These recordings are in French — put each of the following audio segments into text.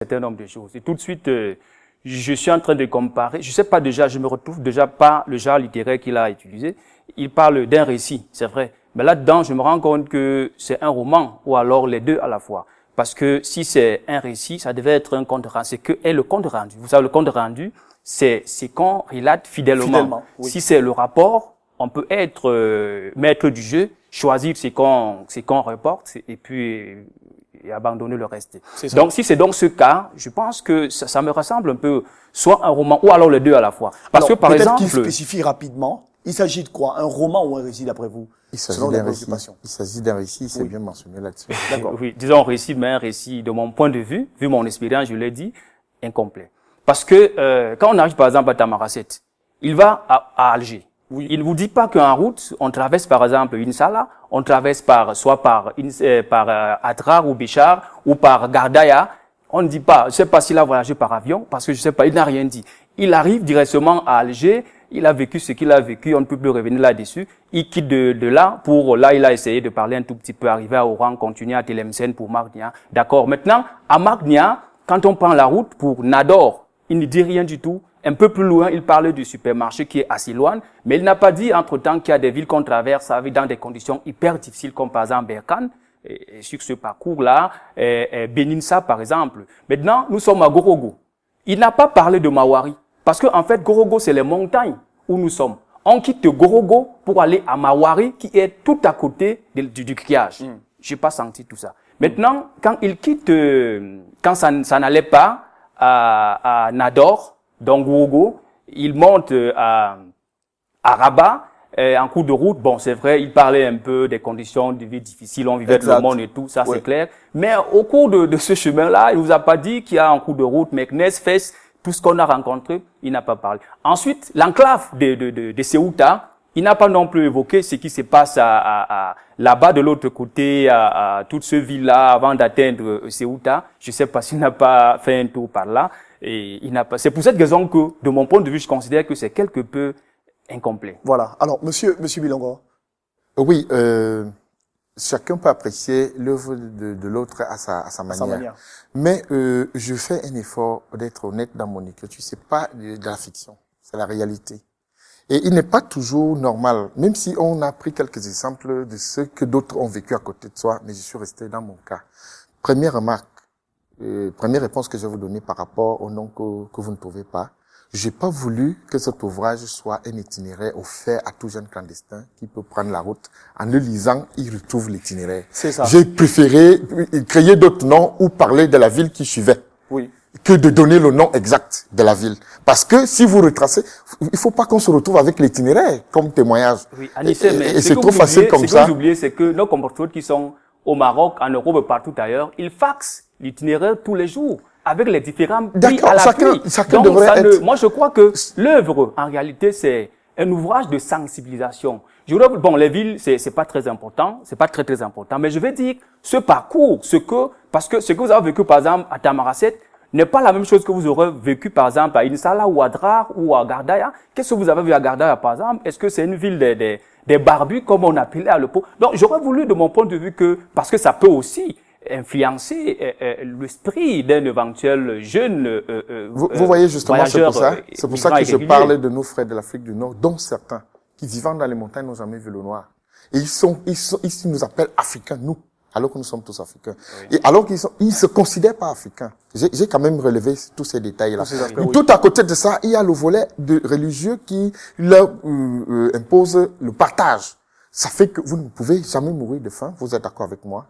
certain nombre de choses. Et tout de suite, je suis en train de comparer. Je sais pas déjà, je me retrouve déjà pas le genre littéraire qu'il a utilisé. Il parle d'un récit, c'est vrai. Mais là-dedans, je me rends compte que c'est un roman ou alors les deux à la fois. Parce que si c'est un récit, ça devait être un compte rendu. C'est que est le compte rendu. Vous savez, le compte rendu, c'est qu'on relate fidèlement. Oui. Si c'est le rapport, on peut être maître du jeu, choisir ce qu'on reporte et puis et abandonner le reste. Donc, si c'est donc ce cas, je pense que ça me ressemble un peu soit un roman ou alors les deux à la fois. Parce que par exemple, qu'il spécifie rapidement. Il s'agit de quoi? Un roman ou un récit d'après vous? Il s'agit d'un récit, c'est bien mentionné là-dessus. D'accord. Oui, disons récit, mais un récit, de mon point de vue, vu mon expérience, je l'ai dit, incomplet. Parce que quand on arrive par exemple à Tamaracet, il va à Alger. Oui. Il ne vous dit pas qu'en route, on traverse par exemple Insala, on traverse soit par Adrar ou Béchar ou par Gardaya. On ne dit pas, je sais pas s'il a voyagé par avion, parce que je sais pas, il n'a rien dit. Il arrive directement à Alger, il a vécu ce qu'il a vécu, on ne peut plus revenir là-dessus. Il quitte de là il a essayé de parler un tout petit peu, arriver à Oran, continuer à Tlemcen pour Magnia. D'accord. Maintenant, à Magnia, quand on prend la route pour Nador, il ne dit rien du tout. Un peu plus loin, il parle du supermarché qui est à Silouane, mais il n'a pas dit entre-temps qu'il y a des villes qu'on traverse dans des conditions hyper difficiles, comme par exemple Berkane, et sur ce parcours-là, Beninsa par exemple. Maintenant, nous sommes à Gorogo. Il n'a pas parlé de Mawari, parce que en fait, Gorogo, c'est les montagnes où nous sommes. On quitte Gorogo pour aller à Mawari, qui est tout à côté du grillage. J'ai pas senti tout ça. Maintenant, quand il quitte, quand ça n'allait pas à Nador, donc Gorogo, il monte à Rabat, en cours de route. Bon, c'est vrai, il parlait un peu des conditions de vie difficiles, on vivait dans le monde et tout, ça c'est clair. Mais au cours de ce chemin-là, il vous a pas dit qu'il y a en cours de route, Meknes, Fès, tout ce qu'on a rencontré, il n'a pas parlé. Ensuite, l'enclave de Ceuta, il n'a pas non plus évoqué ce qui se passe là-bas de l'autre côté, à toute ce ville-là, avant d'atteindre Ceuta. Je sais pas s'il n'a pas fait un tour par là. Et il n'a pas. C'est pour cette raison que, de mon point de vue, je considère que c'est quelque peu incomplet. Voilà. Alors, monsieur Bilongo. Oui, chacun peut apprécier l'œuvre de l'autre à sa manière. Mais je fais un effort d'être honnête dans mon écriture. C'est pas de la fiction, c'est la réalité. Et il n'est pas toujours normal, même si on a pris quelques exemples de ce que d'autres ont vécu à côté de soi, mais je suis resté dans mon cas. Première remarque. Première réponse que je vais vous donner par rapport au nom que vous ne trouvez pas. J'ai pas voulu que cet ouvrage soit un itinéraire offert à tout jeune clandestin qui peut prendre la route. En le lisant, il retrouve l'itinéraire. C'est ça. J'ai préféré créer d'autres noms ou parler de la ville qui suivait. Oui. Que de donner le nom exact de la ville. Parce que si vous retracez, il faut pas qu'on se retrouve avec l'itinéraire comme témoignage. Oui, Anissé, mais c'est trop facile comme ça. Ce que vous oubliez, c'est que nos compatriotes qui sont au Maroc, en Europe et partout ailleurs, ils faxent l'itinéraire tous les jours avec les différents prix à la pluie. Chacun devrait être... Moi, je crois que l'œuvre, en réalité, c'est un ouvrage de sensibilisation. Bon, les villes, c'est pas très important, c'est pas très important, mais je vais dire, ce parcours, parce que ce que vous avez vécu, par exemple, à Tamaracet, n'est pas la même chose que vous aurez vécu, par exemple, à Insala ou à Drar ou à Gardaya. Qu'est-ce que vous avez vu à Gardaya, par exemple? Est-ce que c'est une ville des barbus, comme on appelait à l'époque? Donc, j'aurais voulu, de mon point de vue, parce que ça peut aussi influencer l'esprit d'un éventuel jeune vous voyez justement, c'est pour ça que je parlais de nos frères de l'Afrique du Nord, dont certains qui vivant dans les montagnes n'ont jamais vu le noir. Et ils nous appellent Africains, nous, alors que nous sommes tous Africains. Oui. Et alors ils se considèrent pas Africains. J'ai quand même relevé tous ces détails-là. Tout à côté de ça, il y a le volet religieux qui leur impose le partage. Ça fait que vous ne pouvez jamais mourir de faim. Vous êtes d'accord avec moi?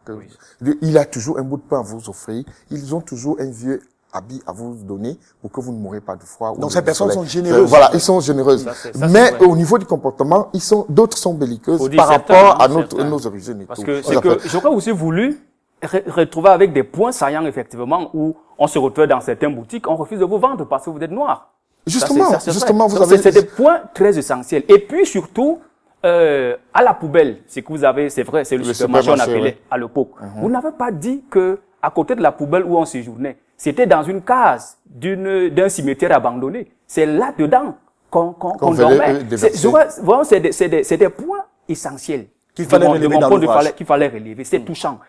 Il a toujours un bout de pain à vous offrir. Ils ont toujours un vieux habit à vous donner pour que vous ne mourrez pas de froid. Donc ces personnes sont généreuses. Voilà, ils sont généreuses. Mais au niveau du comportement, d'autres sont belliqueuses par rapport à nos origines et tout. Parce que c'est que j'aurais aussi voulu retrouver avec des points saillants effectivement où on se retrouve dans certaines boutiques, on refuse de vous vendre parce que vous êtes noir. Justement, vous avez. C'est des points très essentiels. Et puis surtout, à la poubelle, c'est que vous avez, c'est vrai, c'est le supermarché on appelait à l'époque. Vous n'avez pas dit que à côté de la poubelle où on séjournait, c'était dans une case d'un cimetière abandonné. C'est là-dedans qu'on dormait. C'est des points essentiels qu'il fallait relever. C'est touchant.